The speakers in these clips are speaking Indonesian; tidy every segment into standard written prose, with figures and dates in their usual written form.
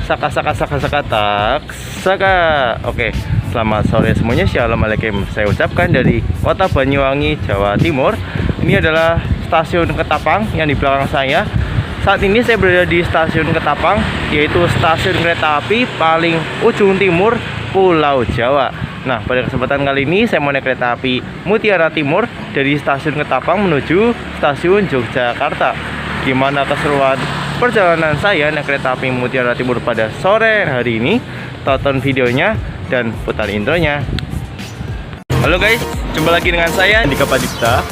Saka tak saka. Oke, selamat sore semuanya. Assalamualaikum. Saya ucapkan dari Kota Banyuwangi, Jawa Timur. Ini adalah stasiun Ketapang yang di belakang saya. Saat ini saya berada di stasiun Ketapang, yaitu stasiun kereta api paling ujung timur Pulau Jawa. Nah, pada kesempatan kali ini saya mau naik kereta api Mutiara Timur dari stasiun Ketapang menuju stasiun Yogyakarta. Gimana keseruan perjalanan saya naik kereta api Mutiara Timur pada sore hari ini? Tonton videonya dan putar intronya. Halo guys, jumpa lagi dengan saya Andika Padipta.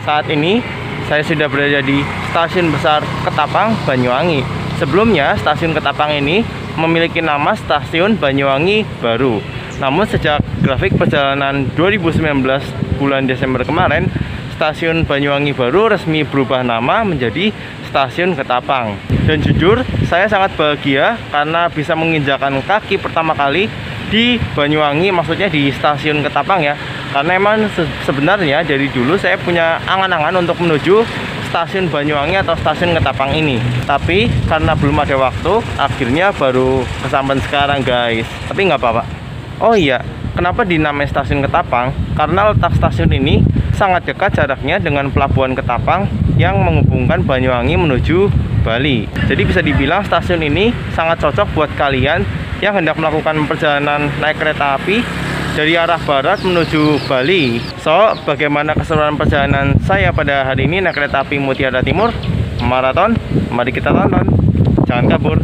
Saat ini saya sudah berada di stasiun besar Ketapang, Banyuwangi. Sebelumnya stasiun Ketapang ini memiliki nama Stasiun Banyuwangi Baru. Namun sejak grafik perjalanan 2019 bulan Desember kemarin, Stasiun Banyuwangi Baru resmi berubah nama menjadi Stasiun Ketapang. Dan jujur, saya sangat bahagia karena bisa menginjakan kaki pertama kali di Banyuwangi, maksudnya di Stasiun Ketapang ya. Karena emang sebenarnya dari dulu saya punya angan-angan untuk menuju Stasiun Banyuwangi atau Stasiun Ketapang ini. Tapi karena belum ada waktu, akhirnya baru kesampean sekarang guys. Tapi nggak apa-apa. Oh iya, kenapa dinamai Stasiun Ketapang? Karena letak stasiun ini sangat dekat jaraknya dengan Pelabuhan Ketapang yang menghubungkan Banyuwangi menuju Bali. Jadi bisa dibilang stasiun ini sangat cocok buat kalian yang hendak melakukan perjalanan naik kereta api dari arah barat menuju Bali. So, bagaimana keseruan perjalanan saya pada hari ini naik kereta api Mutiara Timur maraton? Mari kita tonton. Jangan kabur.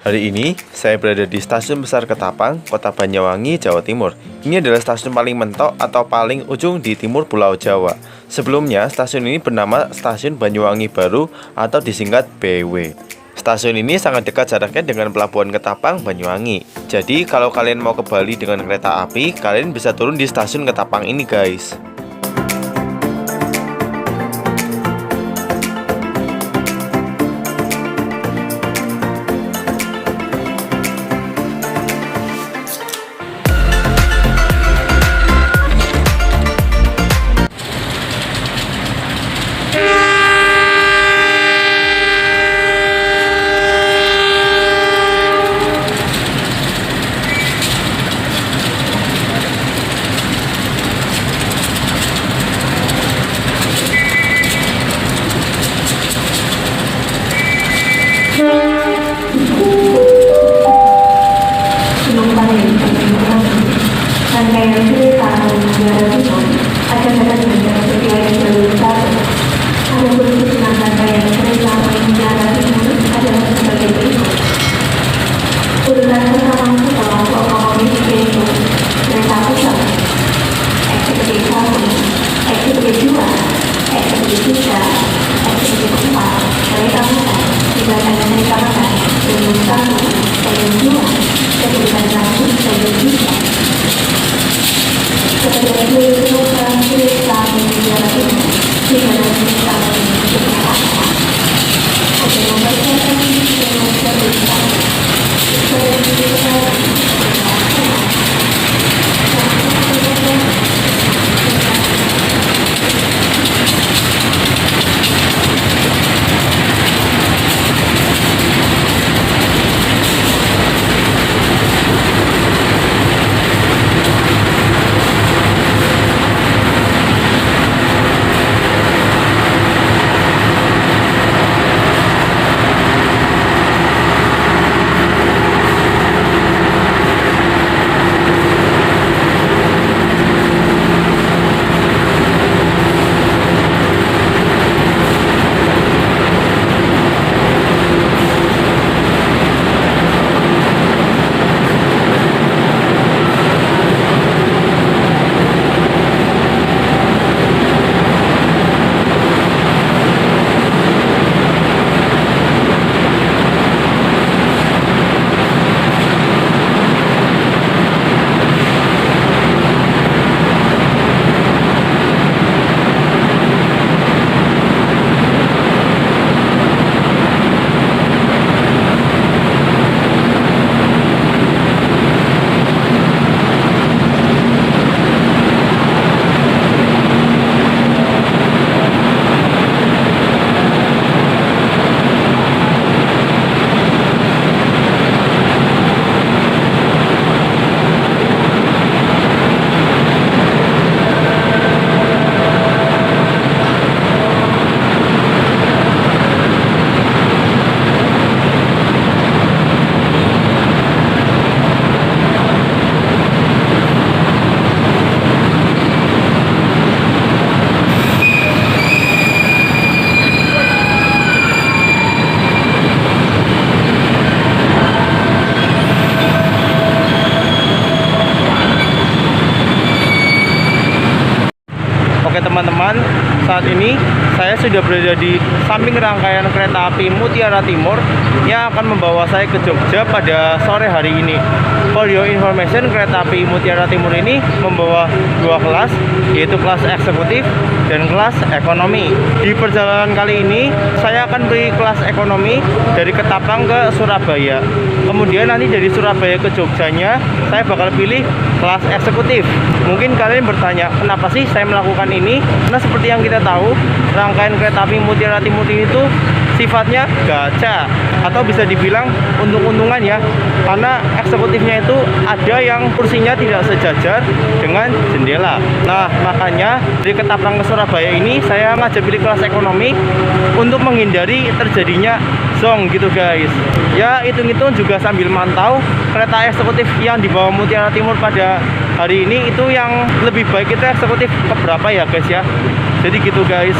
Hari ini saya berada di Stasiun Besar Ketapang, Kota Banyuwangi, Jawa Timur. Ini adalah stasiun paling mentok atau paling ujung di timur Pulau Jawa. Sebelumnya, stasiun ini bernama Stasiun Banyuwangi Baru atau disingkat BW. Stasiun ini sangat dekat jaraknya dengan Pelabuhan Ketapang, Banyuwangi. Jadi kalau kalian mau ke Bali dengan kereta api, kalian bisa turun di Stasiun Ketapang ini guys. saat ini saya sudah berada di samping rangkaian kereta api Mutiara Timur yang akan membawa saya ke Jogja pada sore hari ini. For your information, kereta api Mutiara Timur ini membawa dua kelas, yaitu kelas eksekutif dan kelas ekonomi. Di perjalanan kali ini saya akan beri kelas ekonomi dari Ketapang ke Surabaya. Kemudian nanti dari Surabaya ke Jogjanya saya bakal pilih kelas eksekutif. Mungkin kalian bertanya, kenapa sih saya melakukan ini? Karena seperti yang kita tahu, rangkaian kereta api Mutiara Timur itu sifatnya gacha atau bisa dibilang untung-untungan ya, karena eksekutifnya itu ada yang kursinya tidak sejajar dengan jendela. Nah, makanya dari Ketapang ke Surabaya ini saya ngajak pilih kelas ekonomi untuk menghindari terjadinya zong gitu guys. Ya, hitung-hitung juga sambil mantau kereta eksekutif yang dibawa Mutiara Timur pada hari ini itu yang lebih baik itu eksekutif keberapa ya guys ya. Jadi gitu guys.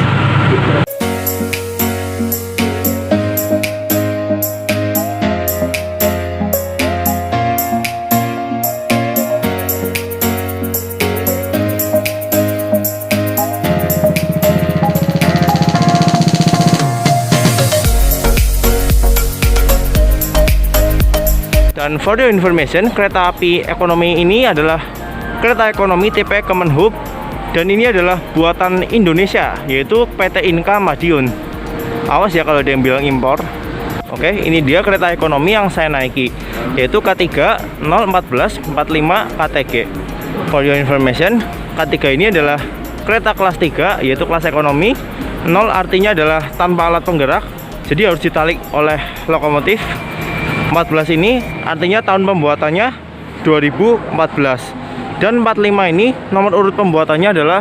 Dan for your information, kereta api ekonomi ini adalah kereta ekonomi tipe Kemenhub, dan ini adalah buatan Indonesia, yaitu PT Inka Madiun. Awas ya kalau ada yang bilang impor. Oke, ini dia kereta ekonomi yang saya naiki, yaitu K3 014 45 KTG. For your information, K3 ini adalah kereta kelas 3, yaitu kelas ekonomi. 0 artinya adalah tanpa alat penggerak, jadi harus ditarik oleh lokomotif. 14 ini artinya tahun pembuatannya 2014, dan 45 ini nomor urut pembuatannya adalah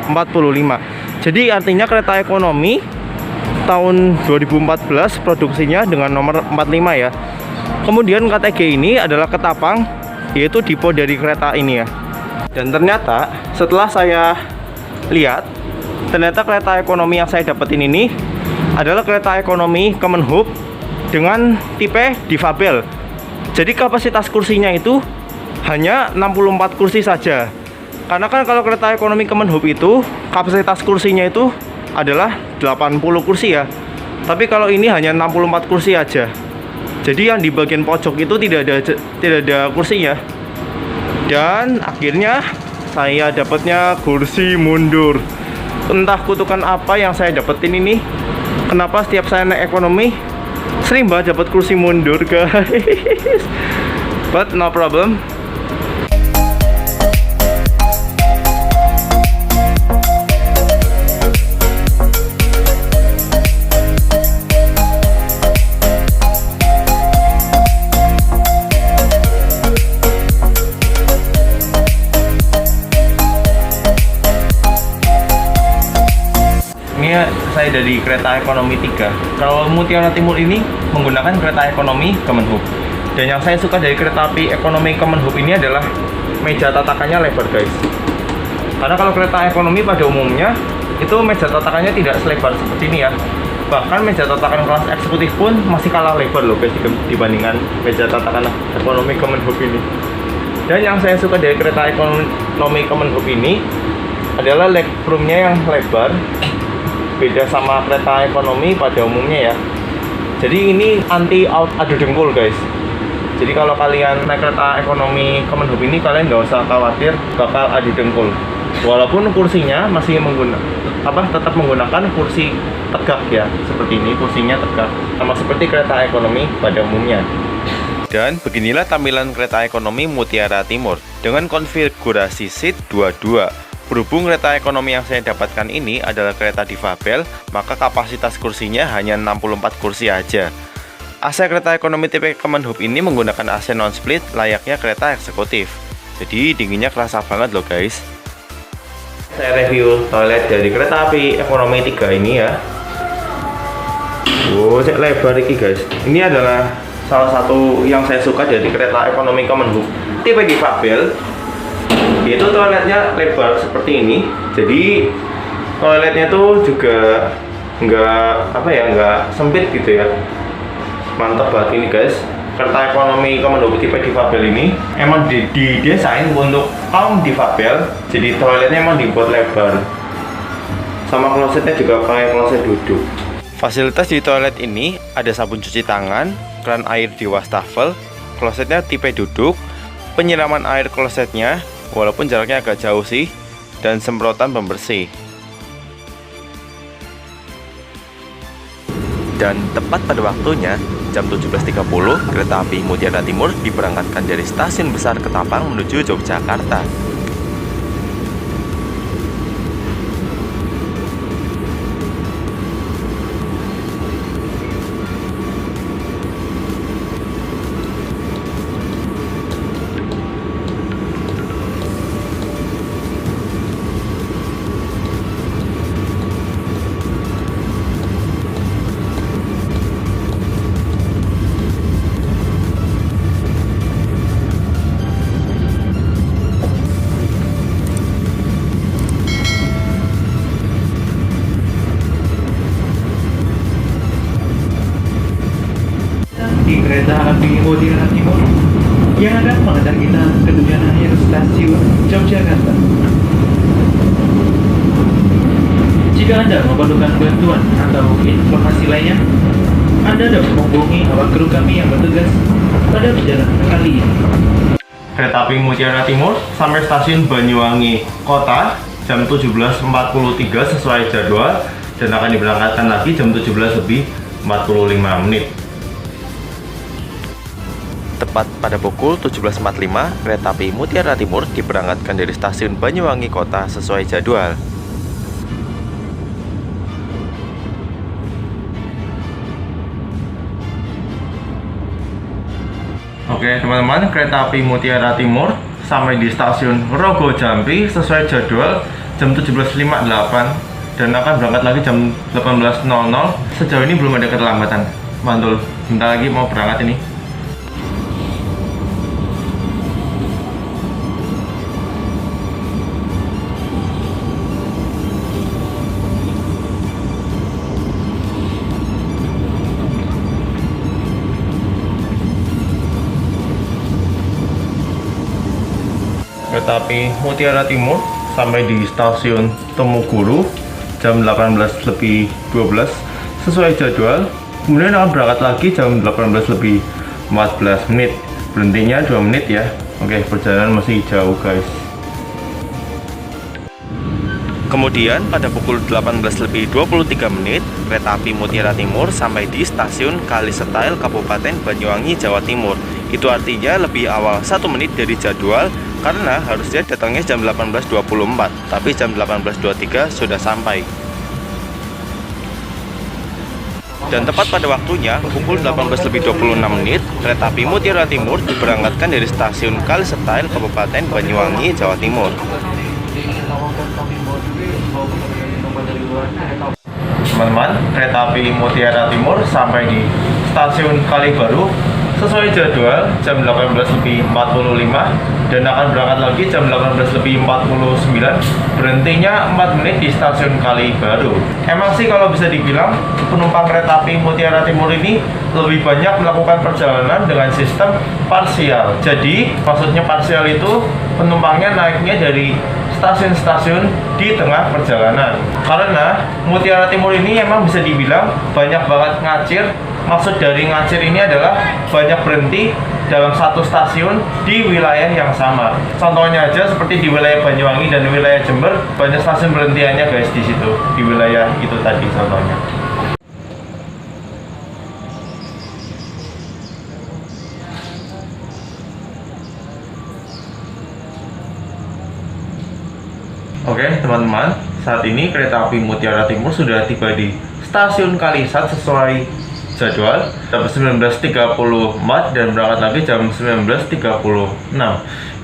45. Jadi artinya kereta ekonomi tahun 2014 produksinya dengan nomor 45 ya. Kemudian KTG ini adalah Ketapang, yaitu dipo dari kereta ini ya. Dan ternyata setelah saya lihat, ternyata kereta ekonomi yang saya dapetin ini adalah kereta ekonomi Kemenhub dengan tipe difabel. Jadi kapasitas kursinya itu hanya 64 kursi saja. Karena kan kalau kereta ekonomi Kemenhub itu kapasitas kursinya itu adalah 80 kursi ya. Tapi kalau ini hanya 64 kursi aja. Jadi yang di bagian pojok itu tidak ada kursinya. Dan akhirnya saya dapatnya kursi mundur. Entah kutukan apa yang saya dapetin ini. Kenapa setiap saya naik ekonomi sering banget dapat kursi mundur guys. But no problem. Ini saya dari kereta ekonomi 3. Kalau Mutiara Timur ini menggunakan kereta ekonomi Kemenhub. Dan yang saya suka dari kereta api ekonomi Kemenhub ini adalah meja tatakannya lebar guys. Karena kalau kereta ekonomi pada umumnya itu meja tatakannya tidak selebar seperti ini ya. Bahkan meja tatakan kelas eksekutif pun masih kalah lebar loh guys dibandingkan meja tatakan ekonomi Kemenhub ini. Dan yang saya suka dari kereta ekonomi Kemenhub ini adalah legroomnya yang lebar. Beda sama kereta ekonomi pada umumnya ya. Jadi ini anti adu dengkul guys. Jadi kalau kalian naik kereta ekonomi Kemenhub ini, kalian nggak usah khawatir bakal adu dengkul. Walaupun kursinya masih tetap menggunakan kursi tegak ya. Seperti ini kursinya tegak, sama seperti kereta ekonomi pada umumnya. Dan beginilah tampilan kereta ekonomi Mutiara Timur dengan konfigurasi seat 22. Berhubung kereta ekonomi yang saya dapatkan ini adalah kereta difabel, maka kapasitas kursinya hanya 64 kursi aja. AC kereta ekonomi tipe Kemenhub ini menggunakan AC non-split layaknya kereta eksekutif. Jadi dinginnya kerasa banget loh guys. Saya review toilet dari kereta api ekonomi 3 ini ya. Cek lebar ini guys. Ini adalah salah satu yang saya suka dari kereta ekonomi Kemenhub tipe difabel. Yaitu toiletnya lebar seperti ini. Jadi toiletnya tuh juga nggak sempit gitu ya. Mantap banget ini guys. Kereta ekonomi Kemenhub tipe difabel ini emang didesain untuk kaum difabel. Jadi toiletnya emang dibuat lebar Sama klosetnya juga pakai kloset duduk. Fasilitas di toilet ini ada sabun cuci tangan, keran air di wastafel, klosetnya tipe duduk, penyiraman air klosetnya walaupun jaraknya agak jauh sih, dan semprotan pembersih. Dan tepat pada waktunya, jam 17.30, kereta api Mutiara Timur diberangkatkan dari stasiun besar Ketapang menuju Yogyakarta. Di kereta api Mutiara Timur yang akan mengantar kita ke tujuan akhir stasiun Yogyakarta. Jika Anda memerlukan bantuan atau informasi lainnya, Anda dapat menghubungi awak kru kami yang bertugas pada perjalanan kali ini. Kereta api Mutiara Timur sampai stasiun Banyuwangi Kota jam 17.43 sesuai jadwal dan akan diberangkatkan lagi jam 17.45 menit. Tepat pada pukul 17.45, kereta api Mutiara Timur diberangkatkan dari stasiun Banyuwangi Kota sesuai jadwal. Oke teman-teman, kereta api Mutiara Timur sampai di stasiun Rogo Jampi sesuai jadwal jam 17.58 dan akan berangkat lagi jam 18.00. Sejauh ini belum ada keterlambatan. Mantul, bentar lagi mau berangkat ini. Kereta api Mutiara Timur sampai di stasiun Temuguru jam 18.12 sesuai jadwal. Kemudian akan berangkat lagi jam 18.14 menit. Berhentinya 2 menit ya. Oke, perjalanan masih jauh guys. Kemudian pada pukul 18.23 menit, kereta api Mutiara Timur sampai di stasiun Kalisetil, Kabupaten Banyuwangi, Jawa Timur. Itu artinya lebih awal 1 menit dari jadwal karena harusnya datangnya jam 18.24, tapi jam 18.23 sudah sampai. Dan tepat pada waktunya, pukul 18.26 menit, kereta api Mutiara Timur diberangkatkan dari stasiun Kalisetil, Kabupaten Banyuwangi, Jawa Timur. Teman-teman, kereta api Mutiara Timur sampai di stasiun Kalibaru sesuai jadwal jam 18.45 dan akan berangkat lagi jam 18.49. Berhentinya 4 menit di stasiun Kalibaru. Emang sih kalau bisa dibilang penumpang kereta api Mutiara Timur ini lebih banyak melakukan perjalanan dengan sistem parsial. Jadi maksudnya parsial itu penumpangnya naiknya dari stasiun-stasiun di tengah perjalanan. Karena Mutiara Timur ini emang bisa dibilang banyak banget ngacir. Maksud dari ngacir ini adalah banyak berhenti dalam satu stasiun di wilayah yang sama. Contohnya aja seperti di wilayah Banyuwangi dan wilayah Jember, banyak stasiun berhentiannya guys di situ, di wilayah itu tadi contohnya. Oke teman-teman, saat ini kereta api Mutiara Timur sudah tiba di stasiun Kalisat sesuai jadwal jam 19.30 dan berangkat lagi jam 19.36.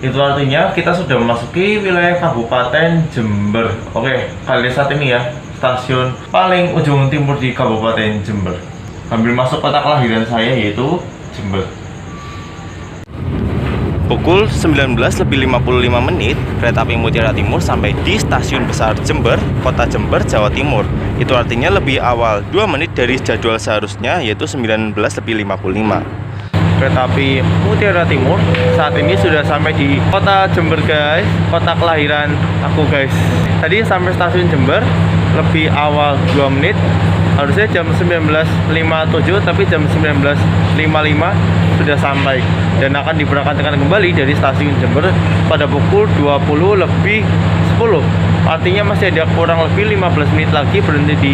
Itu artinya kita sudah memasuki wilayah Kabupaten Jember. Oke, Kalisat ini ya, stasiun paling ujung timur di Kabupaten Jember. Sambil masuk kota kelahiran saya yaitu Jember. Pukul 19.55 menit, kereta api Mutiara Timur sampai di stasiun besar Jember, kota Jember, Jawa Timur. Itu artinya lebih awal 2 menit dari jadwal seharusnya, yaitu 19.55. Kereta api Mutiara Timur saat ini sudah sampai di kota Jember guys, kota kelahiran aku guys. Tadi sampai stasiun Jember lebih awal 2 menit. Harusnya jam 19.57 tapi jam 19.55 sudah sampai dan akan diberangkatkan kembali dari stasiun Jember pada pukul 20 lebih 10. Artinya masih ada kurang lebih 15 menit lagi berhenti di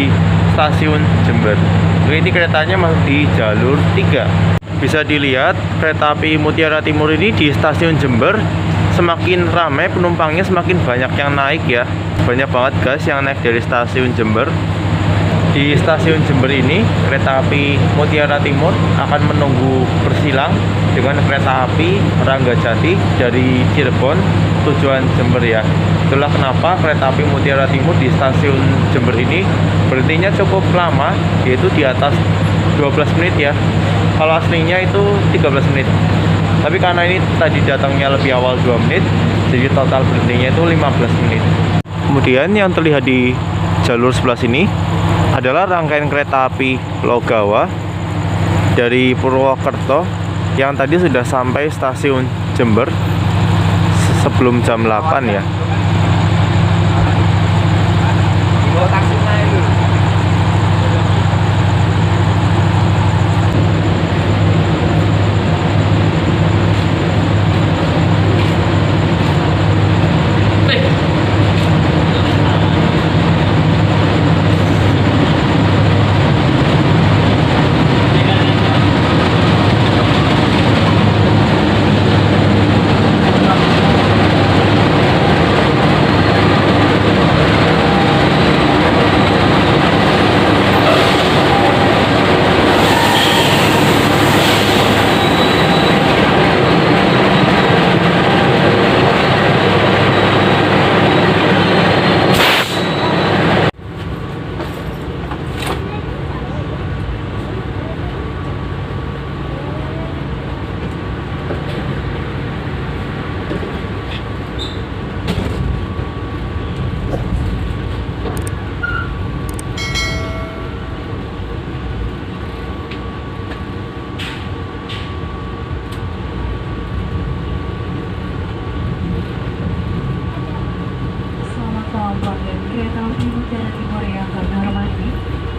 stasiun Jember. Ini keretanya masuk di jalur 3. Bisa dilihat kereta api Mutiara Timur ini di stasiun Jember semakin ramai penumpangnya, semakin banyak yang naik ya. Banyak banget guys yang naik dari stasiun Jember. Di stasiun Jember ini kereta api Mutiara Timur akan menunggu bersilang dengan kereta api Ranggajati dari Cirebon tujuan Jember ya. Itulah kenapa kereta api Mutiara Timur di stasiun Jember ini berhentinya cukup lama, yaitu di atas 12 menit ya. Kalau aslinya itu 13 menit. Tapi karena ini tadi datangnya lebih awal 2 menit, jadi total berhentinya itu 15 menit. Kemudian yang terlihat di jalur sebelah sini adalah rangkaian kereta api Logawa dari Purwokerto yang tadi sudah sampai stasiun Jember sebelum jam 8 ya.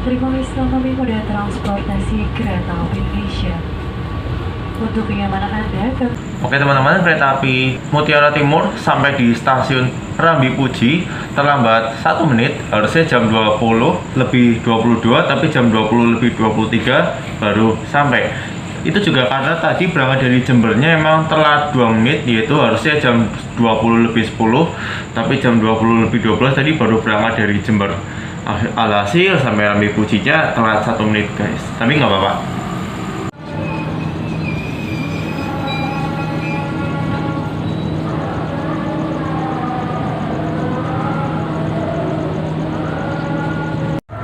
Terima kasih kami pada transportasi kereta api Indonesia. Untuk kenyamanan Anda, Oke teman-teman, kereta api Mutiara Timur sampai di stasiun Rambi Puji terlambat 1 menit. Harusnya jam 20 lebih 22 tapi jam 20 lebih 23 baru sampai. Itu juga karena tadi berangkat dari Jembernya emang telat 2 menit, yaitu harusnya jam 20 lebih 10 tapi jam 20 lebih 12 tadi baru berangkat dari Jember. Alhasil sampai Rambi Pujinya telat 1 menit guys, tapi nggak apa-apa.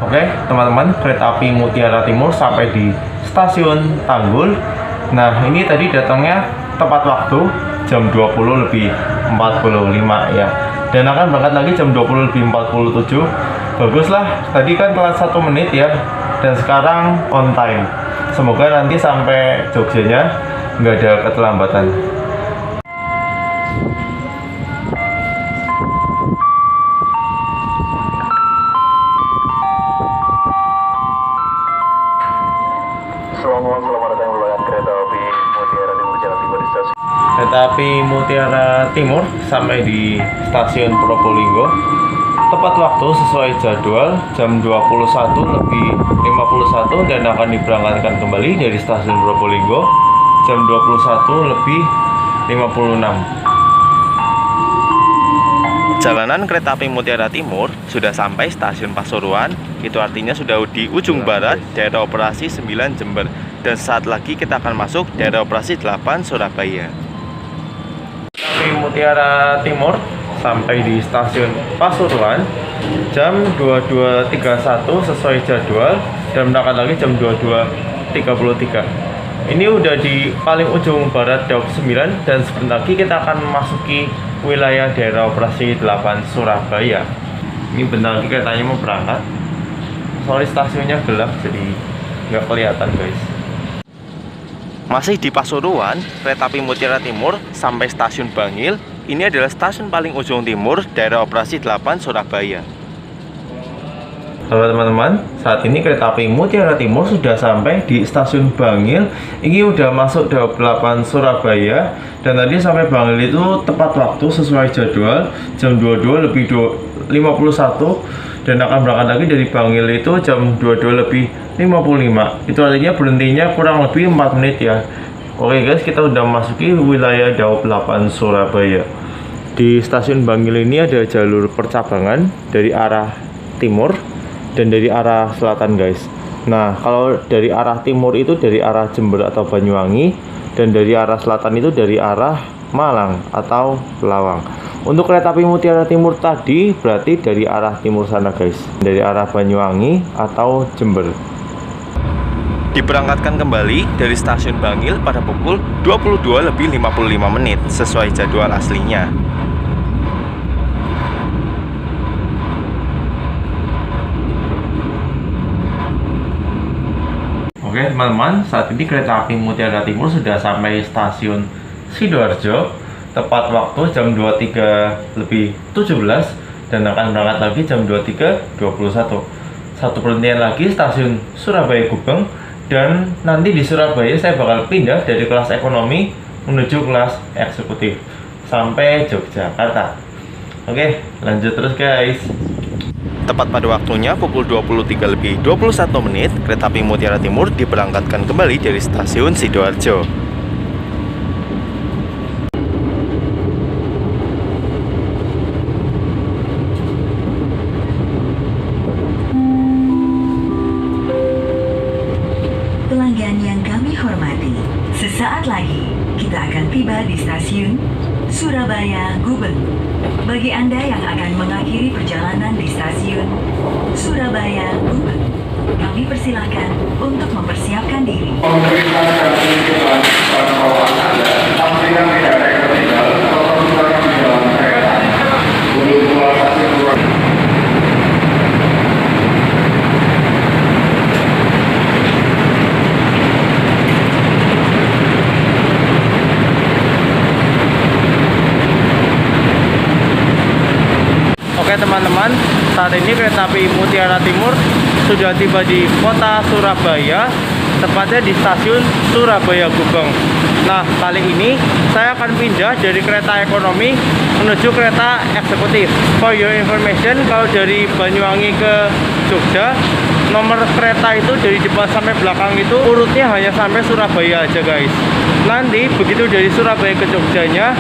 Oke teman-teman, kereta api Mutiara Timur sampai di stasiun Tanggul. Nah ini tadi datangnya tepat waktu jam 20 lebih 45 ya, dan akan berangkat lagi jam 20 lebih 47. Baguslah, tadi kan telat 1 menit ya, dan sekarang on time. Semoga nanti sampai Jogjanya nggak ada keterlambatan. Selamat datang menggunakan kereta api Mutiara Timur Jalan Timur di stasiun. Kereta api Mutiara Timur sampai di stasiun Probolinggo tepat waktu sesuai jadwal jam 21 lebih 51 dan akan diberangkatkan kembali dari stasiun Probolinggo jam 21 lebih 56. Jalanan kereta api Mutiara Timur sudah sampai stasiun Pasuruan. Itu artinya sudah di ujung barat daerah operasi 9 Jember, dan saat lagi kita akan masuk daerah operasi 8 Surabaya. Kereta api Mutiara Timur sampai di stasiun Pasuruan jam 22.31 sesuai jadwal dan berangkat lagi jam 22.33. Ini udah di paling ujung barat Daup 9 dan sebentar lagi kita akan memasuki wilayah daerah operasi 8 Surabaya. Ini bentar lagi keretanya mau berangkat. Soalnya stasiunnya gelap jadi nggak kelihatan guys. Masih di Pasuruan, kereta api Mutiara Timur sampai stasiun Bangil. Ini adalah stasiun paling ujung timur daerah operasi 8 Surabaya. Halo teman-teman, saat ini kereta api Mutiara Timur sudah sampai di stasiun Bangil. Ini udah masuk Daob 8 Surabaya. Dan tadi sampai Bangil itu tepat waktu sesuai jadwal jam 22 lebih 51. Dan akan berangkat lagi dari Bangil itu jam 22 lebih 55. Itu artinya berhentinya kurang lebih 4 menit ya. Oke guys, kita udah masuki wilayah Daob 8 Surabaya. Di stasiun Bangil ini ada jalur percabangan dari arah timur dan dari arah selatan guys. Nah, kalau dari arah timur itu dari arah Jember atau Banyuwangi, dan dari arah selatan itu dari arah Malang atau Lawang. Untuk kereta api Mutiara Timur tadi berarti dari arah timur sana guys, dari arah Banyuwangi atau Jember. Diberangkatkan kembali dari stasiun Bangil pada pukul 22 lebih 55 menit sesuai jadwal aslinya. Oke teman-teman, saat ini kereta api Mutiara Timur sudah sampai stasiun Sidoarjo tepat waktu jam 23 lebih 17 dan akan berangkat lagi jam 23.21. Satu perhentian lagi stasiun Surabaya Gubeng, dan nanti di Surabaya saya bakal pindah dari kelas ekonomi menuju kelas eksekutif sampai Yogyakarta. Oke, lanjut terus guys. Tepat pada waktunya pukul 23 lebih 21 menit, kereta api Mutiara Timur diberangkatkan kembali dari stasiun Sidoarjo. Pelanggan yang kami hormati, sesaat lagi kita akan tiba di stasiun Surabaya Gubeng. Bagi Anda yang akan mengakhiri perjalanan di stasiun Surabaya Gubeng, kami persilahkan untuk mempersiapkan diri. Oke teman-teman, saat ini kereta api Mutiara Timur sudah tiba di kota Surabaya, tepatnya di stasiun Surabaya Gubeng. Nah, kali ini saya akan pindah dari kereta ekonomi menuju kereta eksekutif. For your information, kalau dari Banyuwangi ke Jogja, nomor kereta itu dari depan sampai belakang itu urutnya hanya sampai Surabaya aja guys. Nanti begitu dari Surabaya ke Jogjanya,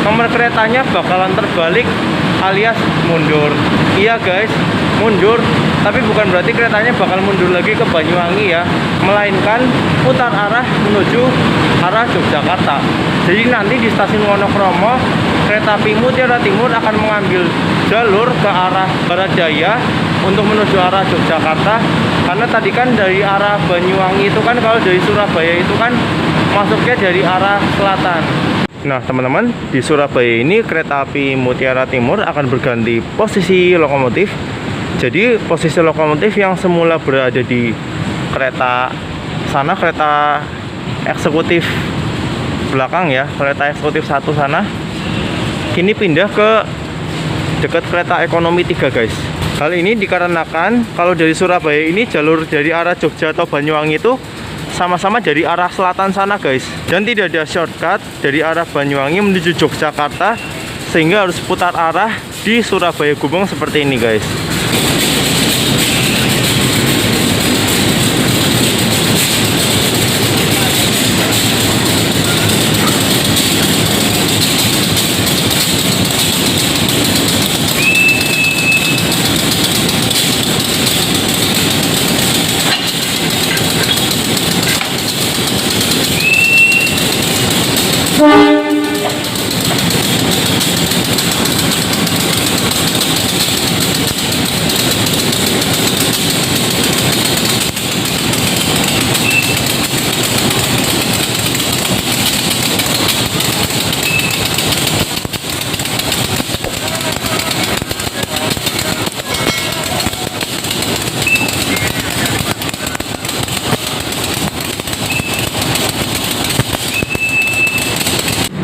nomor keretanya bakalan terbalik alias mundur. Iya guys, mundur. Tapi bukan berarti keretanya bakal mundur lagi ke Banyuwangi ya, melainkan putar arah menuju arah Yogyakarta. Jadi nanti di stasiun Wonokromo, kereta api Mutiara Timur akan mengambil jalur ke arah Barat Daya untuk menuju arah Yogyakarta. Karena tadi kan dari arah Banyuwangi itu kan, kalau dari Surabaya itu kan masuknya dari arah selatan. Nah teman-teman, di Surabaya ini kereta api Mutiara Timur akan berganti posisi lokomotif. Jadi posisi lokomotif yang semula berada di kereta sana, kereta eksekutif belakang ya, kereta eksekutif 1 sana, kini pindah ke dekat kereta ekonomi 3 guys. Hal ini dikarenakan kalau dari Surabaya ini jalur dari arah Jogja atau Banyuwangi itu sama-sama dari arah selatan sana guys, dan tidak ada shortcut dari arah Banyuwangi menuju Yogyakarta, sehingga harus putar arah di Surabaya Gubeng seperti ini guys.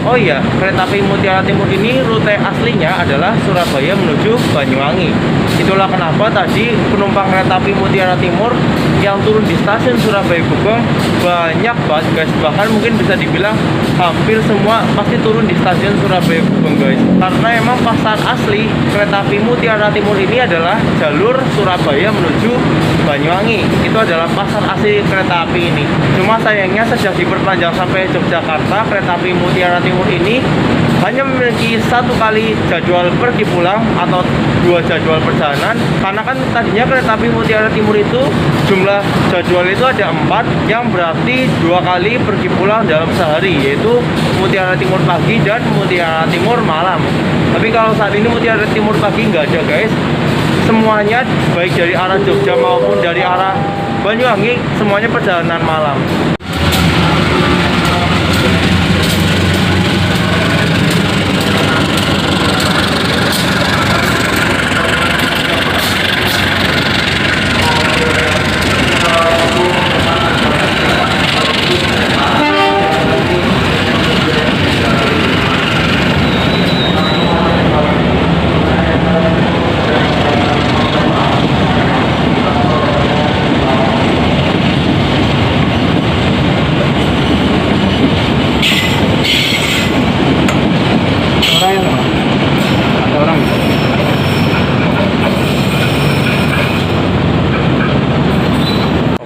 Oh iya, kereta api Mutiara Timur ini rute aslinya adalah Surabaya menuju Banyuwangi. Itulah kenapa tadi penumpang kereta api Mutiara Timur yang turun di stasiun Surabaya Gubeng banyak banget guys. Bahkan mungkin bisa dibilang hampir semua pasti turun di stasiun Surabaya Gubeng guys. Karena emang pasar asli kereta api Mutiara Timur ini adalah jalur Surabaya menuju Banyuwangi. Itu adalah pasar asli kereta api ini. Cuma sayangnya sejak diperpanjang sampai Yogyakarta, kereta api Mutiara Timur ini hanya memiliki satu kali jadwal pergi pulang atau 2 jadwal perjalanan. Karena kan tadinya kereta api Mutiara Timur itu jumlah jadwal itu ada 4, yang berarti 2 kali pergi pulang dalam sehari, yaitu Mutiara Timur pagi dan Mutiara Timur malam. Tapi kalau saat ini Mutiara Timur pagi nggak ada guys. Semuanya baik dari arah Jogja maupun dari arah Banyuwangi semuanya perjalanan malam.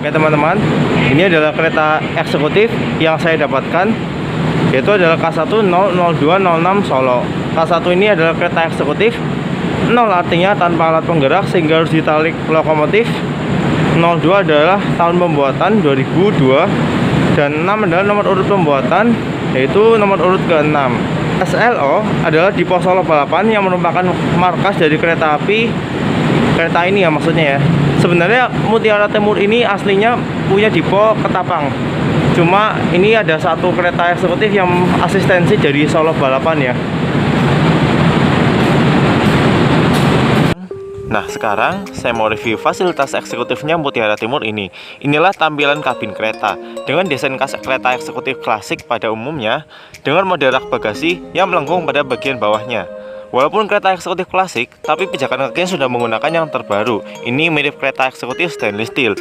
Oke teman-teman, ini adalah kereta eksekutif yang saya dapatkan, yaitu adalah K1 00206 Solo. K1 ini adalah kereta eksekutif. 0 artinya tanpa alat penggerak sehingga harus ditarik lokomotif. 02 adalah tahun pembuatan 2002, dan 6 adalah nomor urut pembuatan, yaitu nomor urut ke-6. SLO adalah Dipo Solo Balapan yang merupakan markas dari kereta api kereta ini ya, maksudnya ya. Sebenarnya Mutiara Timur ini aslinya punya Dipo Ketapang. Cuma ini ada satu kereta eksekutif yang asistensi dari Solo Balapan ya. Nah, sekarang saya mau review fasilitas eksekutifnya Mutiara Timur ini. Inilah tampilan kabin kereta dengan desain kereta eksekutif klasik pada umumnya, dengan model rak bagasi yang melengkung pada bagian bawahnya. Walaupun kereta eksekutif klasik, tapi pijakan kakinya sudah menggunakan yang terbaru. Ini mirip kereta eksekutif stainless steel.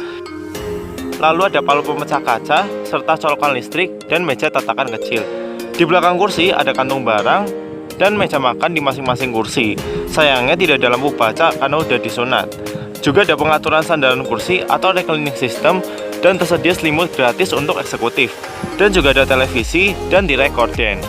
Lalu ada palu pemecah kaca, serta colokan listrik dan meja tatakan kecil. Di belakang kursi ada kantung barang dan meja makan di masing-masing kursi. Sayangnya tidak ada lampu baca karena udah disunat. Juga ada pengaturan sandaran kursi atau reclining system, dan tersedia selimut gratis untuk eksekutif. Dan juga ada televisi dan direct gorden.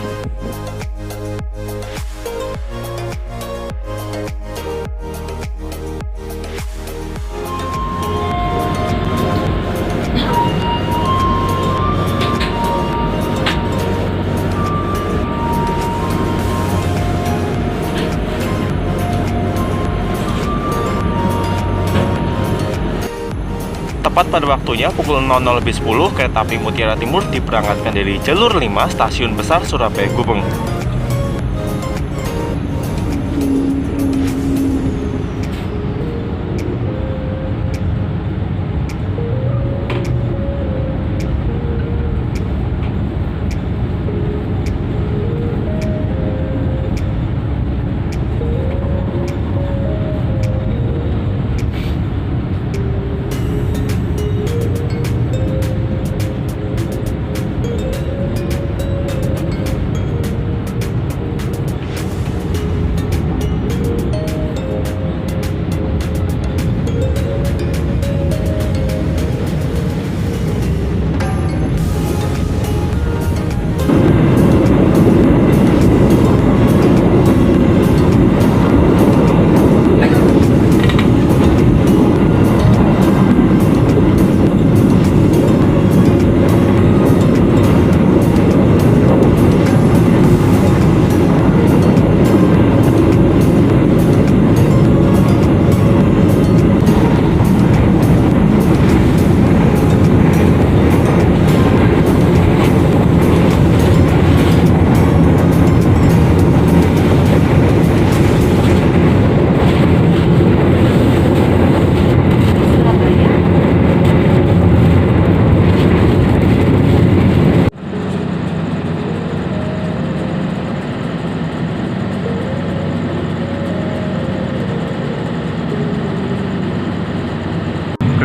Tepat pada waktunya pukul 00.10, kereta api Mutiara Timur diberangkatkan dari jalur 5 Stasiun Besar Surabaya Gubeng.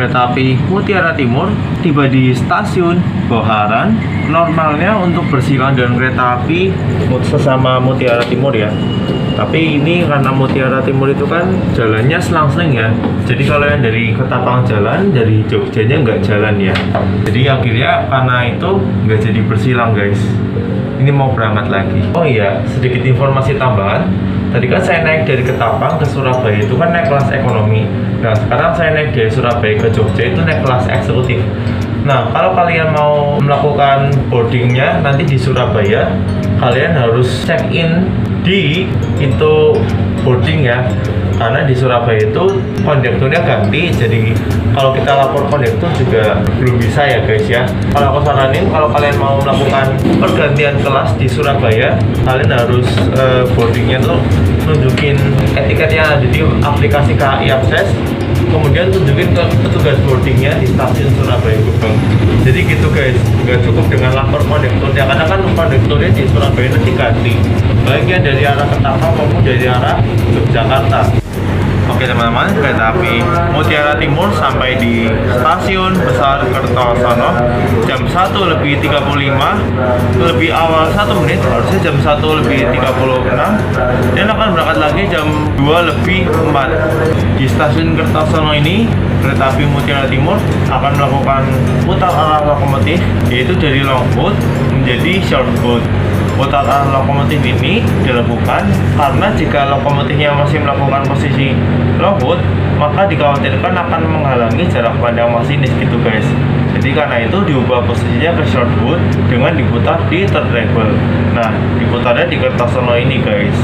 kereta api Mutiara Timur tiba di stasiun Boharan. Normalnya untuk bersilang dengan kereta api sesama Mutiara Timur ya. Tapi ini karena Mutiara Timur itu kan jalannya selang-seling ya. Jadi kalau yang dari Ketapang jalan, dari Jogjanya nggak jalan ya. Jadi akhirnya karena itu nggak jadi bersilang guys. Ini mau berangkat lagi. Oh iya, sedikit informasi tambahan. Tadi kan saya naik dari Ketapang ke Surabaya itu kan naik kelas ekonomi. Nah sekarang saya naik dari Surabaya ke Jogja itu naik kelas eksekutif. Nah kalau kalian mau melakukan boardingnya nanti di Surabaya, kalian harus check in di pintu boarding ya, karena di Surabaya itu kondekturnya ganti. Jadi kalau kita lapor kondektur juga belum bisa ya guys ya. Kalau aku saranin kalau kalian mau melakukan pergantian kelas di Surabaya, kalian harus boardingnya tuh tunjukin etiket yang ada di aplikasi KAI Akses, kemudian tunjukin ke petugas boardingnya di stasiun Surabaya Gubeng. Jadi gitu guys, nggak cukup dengan lapor kondekturnya, karena kan kondekturnya di Surabaya nanti ganti, baik yang dari arah Ketapang maupun dari arah Yogyakarta. Oke teman-teman, kereta api Mutiara Timur sampai di stasiun Besar Kertosono jam 1:35, lebih awal 1 menit, harusnya jam 1:36, dan akan berangkat lagi jam 2:04. Di stasiun Kertosono ini, kereta api Mutiara Timur akan melakukan putar arah lokomotif, yaitu dari longboat menjadi shortboat. Putar arah lokomotif ini dilakukan karena jika lokomotifnya masih melakukan posisi longboat, maka dikhawatirkan akan menghalangi jarak pandang masinis gitu guys. Jadi karena itu diubah posisinya ke shortboat dengan diputar di turntable. Nah, diputarnya di Kertosono ini guys.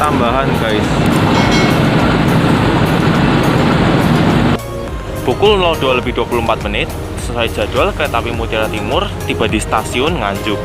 Tambahan guys, pukul 02:24 sesuai jadwal kereta api Mutiara Timur tiba di stasiun Nganjuk.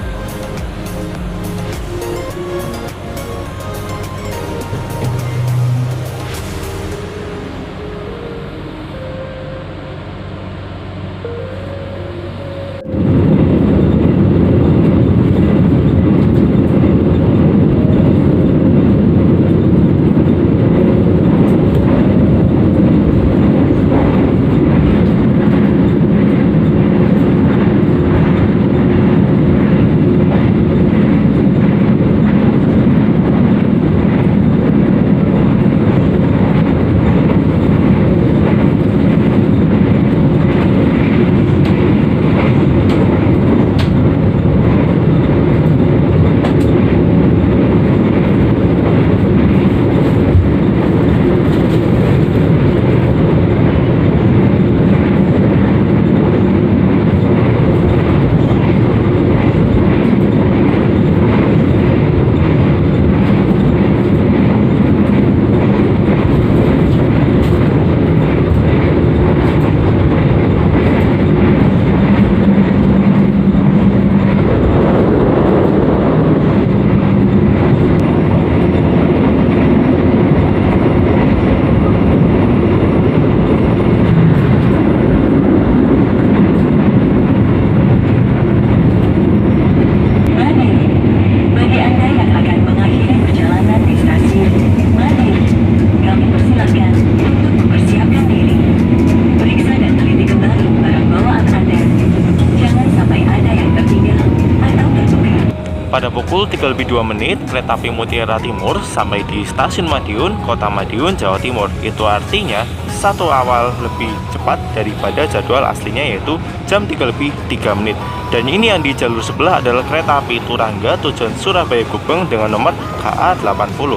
Pada pukul 3:02 kereta api Mutiara Timur sampai di stasiun Madiun, Kota Madiun, Jawa Timur. Itu artinya 1 awal lebih cepat daripada jadwal aslinya, yaitu jam 3:03. Dan ini yang di jalur sebelah adalah kereta api Turangga tujuan Surabaya Gubeng dengan nomor KA 80.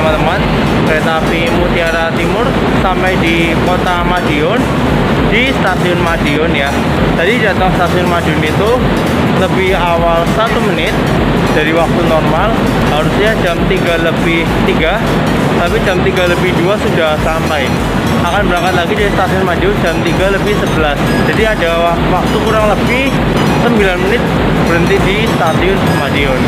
teman-teman. Kereta api Mutiara Timur sampai di kota Madiun, di stasiun Madiun ya. Tadi datang stasiun Madiun itu lebih awal 1 menit dari waktu normal. Harusnya jam 3 lebih 3, tapi jam 3 lebih 2 sudah sampai. Akan berangkat lagi dari stasiun Madiun jam 3 lebih 11. Jadi ada waktu kurang lebih 9 menit berhenti di stasiun Madiun.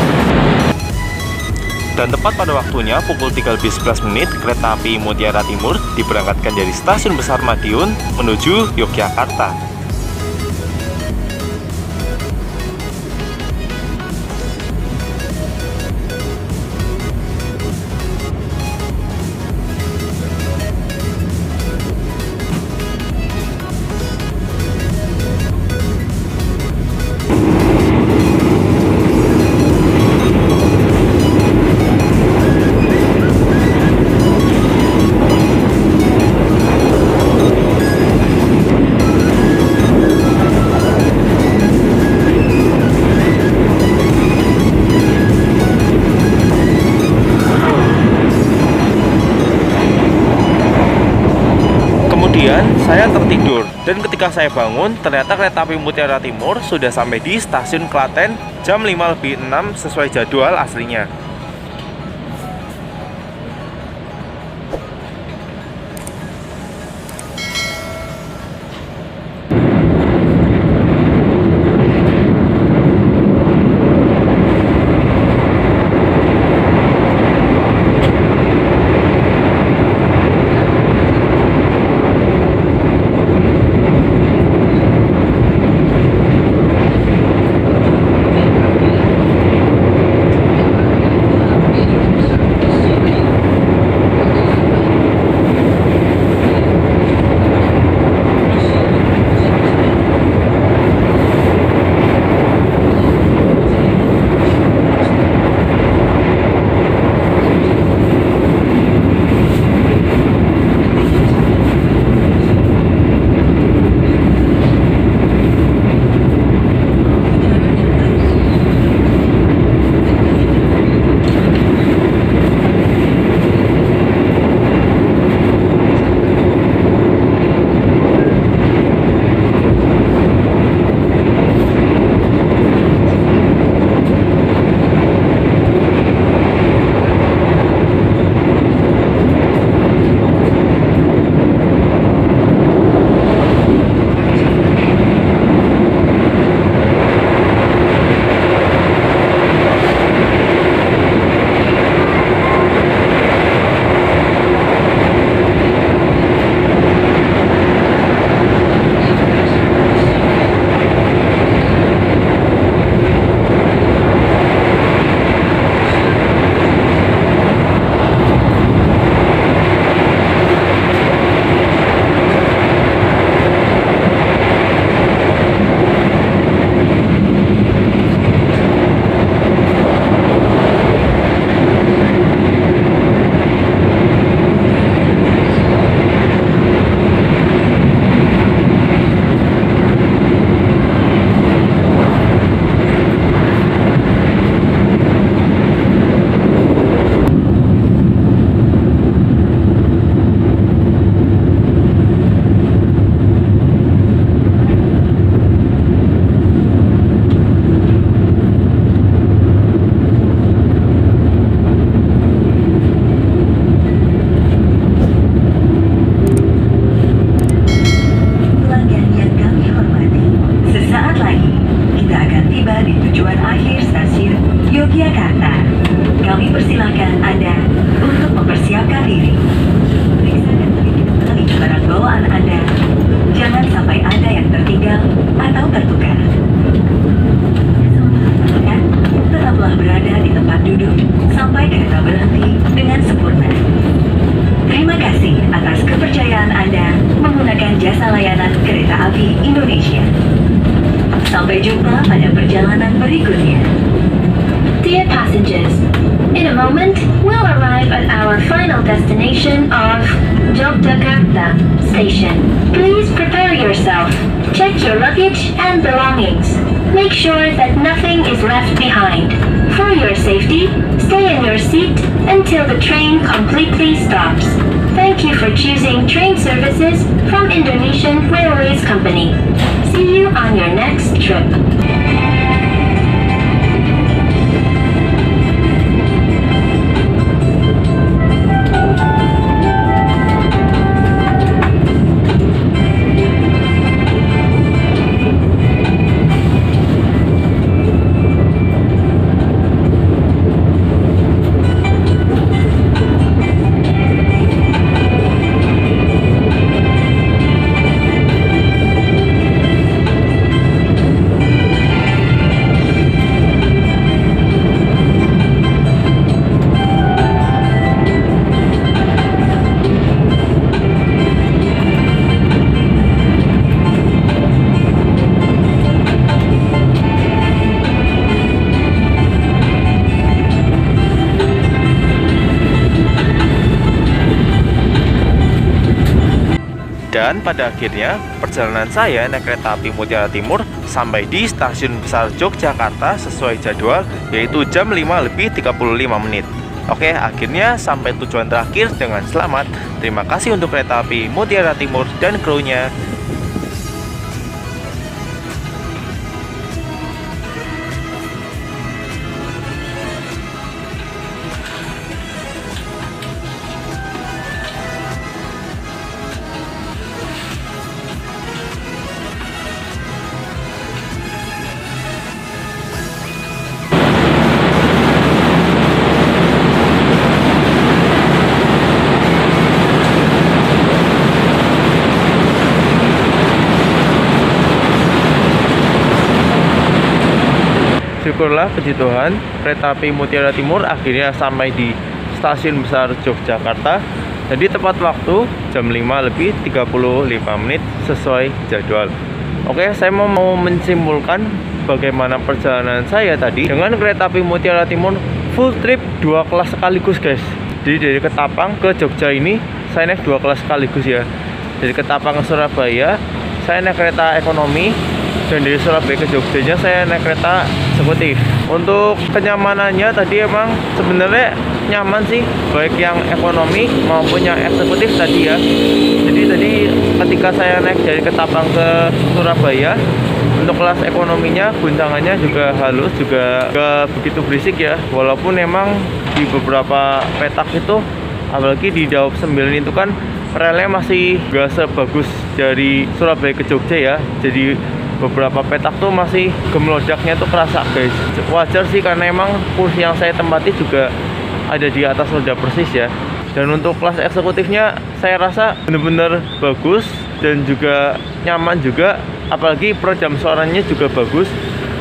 Dan tepat pada waktunya pukul 3 lebih 11 menit, kereta api Mutiara Timur diberangkatkan dari Stasiun Besar Madiun menuju Yogyakarta. Saya tertidur, dan ketika saya bangun, ternyata kereta api Mutiara Timur sudah sampai di stasiun Klaten jam 5 lebih 6 sesuai jadwal aslinya. Sampai jumpa pada perjalanan berikutnya. Dear passengers, in a moment we'll arrive at our final destination of Yogyakarta Station. Please prepare yourself. Check your luggage and belongings. make sure that nothing is left behind. For your safety, stay in your seat until the train completely stops. Thank you for choosing train services from Indonesian Railways Company. See you on your next trip. Dan pada akhirnya, perjalanan saya naik kereta api Mutiara Timur sampai di Stasiun Besar Yogyakarta sesuai jadwal, yaitu jam 5:35. Oke, akhirnya sampai tujuan terakhir dengan selamat. Terima kasih untuk kereta api Mutiara Timur dan kru-nya. Syukurlah puji Tuhan, kereta api Mutiara Timur akhirnya sampai di Stasiun Besar Yogyakarta. Jadi tepat waktu jam 5:35 sesuai jadwal. Oke, saya mau menyimpulkan bagaimana perjalanan saya tadi dengan kereta api Mutiara Timur full trip 2 kelas sekaligus, guys. Jadi dari Ketapang ke Jogja ini saya naik 2 kelas sekaligus ya. Dari Ketapang ke Surabaya saya naik kereta ekonomi, dan dari Surabaya ke Jogjanya saya naik kereta eksekutif. Untuk kenyamanannya tadi emang sebenarnya nyaman sih, baik yang ekonomi maupun yang eksekutif tadi ya. Jadi tadi ketika saya naik dari Ketapang ke Surabaya, untuk kelas ekonominya guncangannya juga halus, juga gak begitu berisik ya. Walaupun emang di beberapa petak itu, apalagi di Daop 9 itu kan relnya masih gak sebagus dari Surabaya ke Jogja ya. Jadi beberapa petak tuh masih gemlodaknya tuh kerasa, guys. Wajar sih karena emang kursi yang saya tempati juga ada di atas roda persis ya. Dan untuk kelas eksekutifnya saya rasa bener-bener bagus dan juga nyaman juga, apalagi peredam suaranya juga bagus.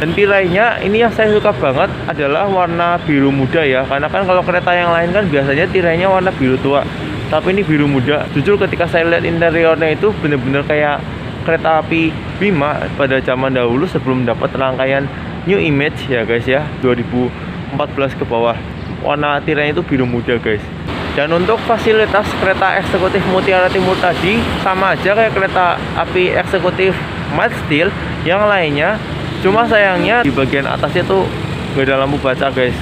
Dan tirainya ini yang saya suka banget adalah warna biru muda ya, karena kan kalau kereta yang lain kan biasanya tirainya warna biru tua, tapi ini biru muda. Jujur ketika saya lihat interiornya itu bener-bener kayak kereta api Bima pada zaman dahulu sebelum dapat rangkaian New Image ya guys ya, 2014 ke bawah. Warna tirainya itu biru muda, guys. Dan untuk fasilitas kereta eksekutif Mutiara Timur tadi sama aja kayak kereta api eksekutif Mild Steel yang lainnya, cuma sayangnya di bagian atasnya tuh gak ada lampu baca, guys.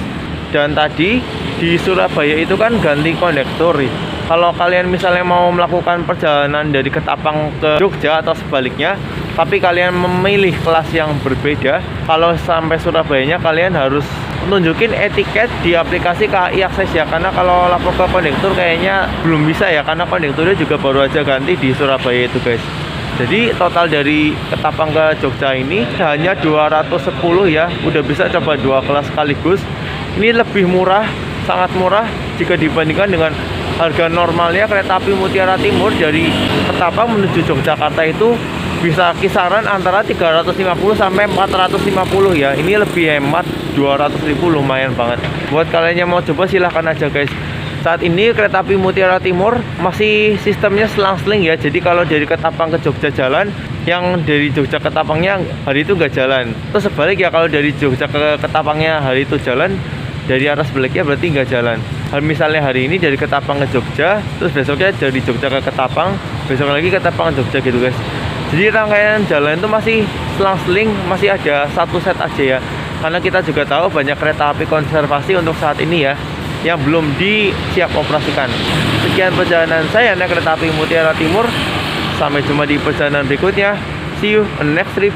Dan tadi di Surabaya itu kan ganti kondektur. Kalau kalian misalnya mau melakukan perjalanan dari Ketapang ke Jogja atau sebaliknya, tapi kalian memilih kelas yang berbeda, kalau sampai Surabayanya kalian harus tunjukin etiket di aplikasi KAI Akses ya, karena kalau lapor ke kondektur kayaknya belum bisa ya, karena kondekturnya juga baru aja ganti di Surabaya itu, guys. Jadi total dari Ketapang ke Jogja ini hanya 210 ya, udah bisa coba 2 kelas sekaligus. Ini lebih murah, sangat murah jika dibandingkan dengan harga normalnya kereta api Mutiara Timur dari Ketapang menuju Yogyakarta itu bisa kisaran antara 350 sampai 450 ya. Ini lebih hemat, 200.000 lumayan banget. Buat kalian yang mau coba silahkan aja, guys. Saat ini kereta api Mutiara Timur masih sistemnya selang-seling ya. Jadi kalau dari Ketapang ke Jogja jalan, yang dari Jogja ke Ketapangnya hari itu nggak jalan. Terus sebalik ya, kalau dari Jogja ke Ketapangnya hari itu jalan, dari arah sebaliknya berarti nggak jalan. Misalnya hari ini dari Ketapang ke Jogja, terus besoknya dari Jogja ke Ketapang, besok lagi Ketapang ke Jogja gitu, guys. Jadi rangkaian jalan itu masih selang-seling, masih ada satu set aja ya. Karena kita juga tahu banyak kereta api konservasi untuk saat ini ya, yang belum disiap operasikan. Sekian perjalanan saya naik kereta api Mutiara Timur. Sampai jumpa di perjalanan berikutnya. See you on the next trip.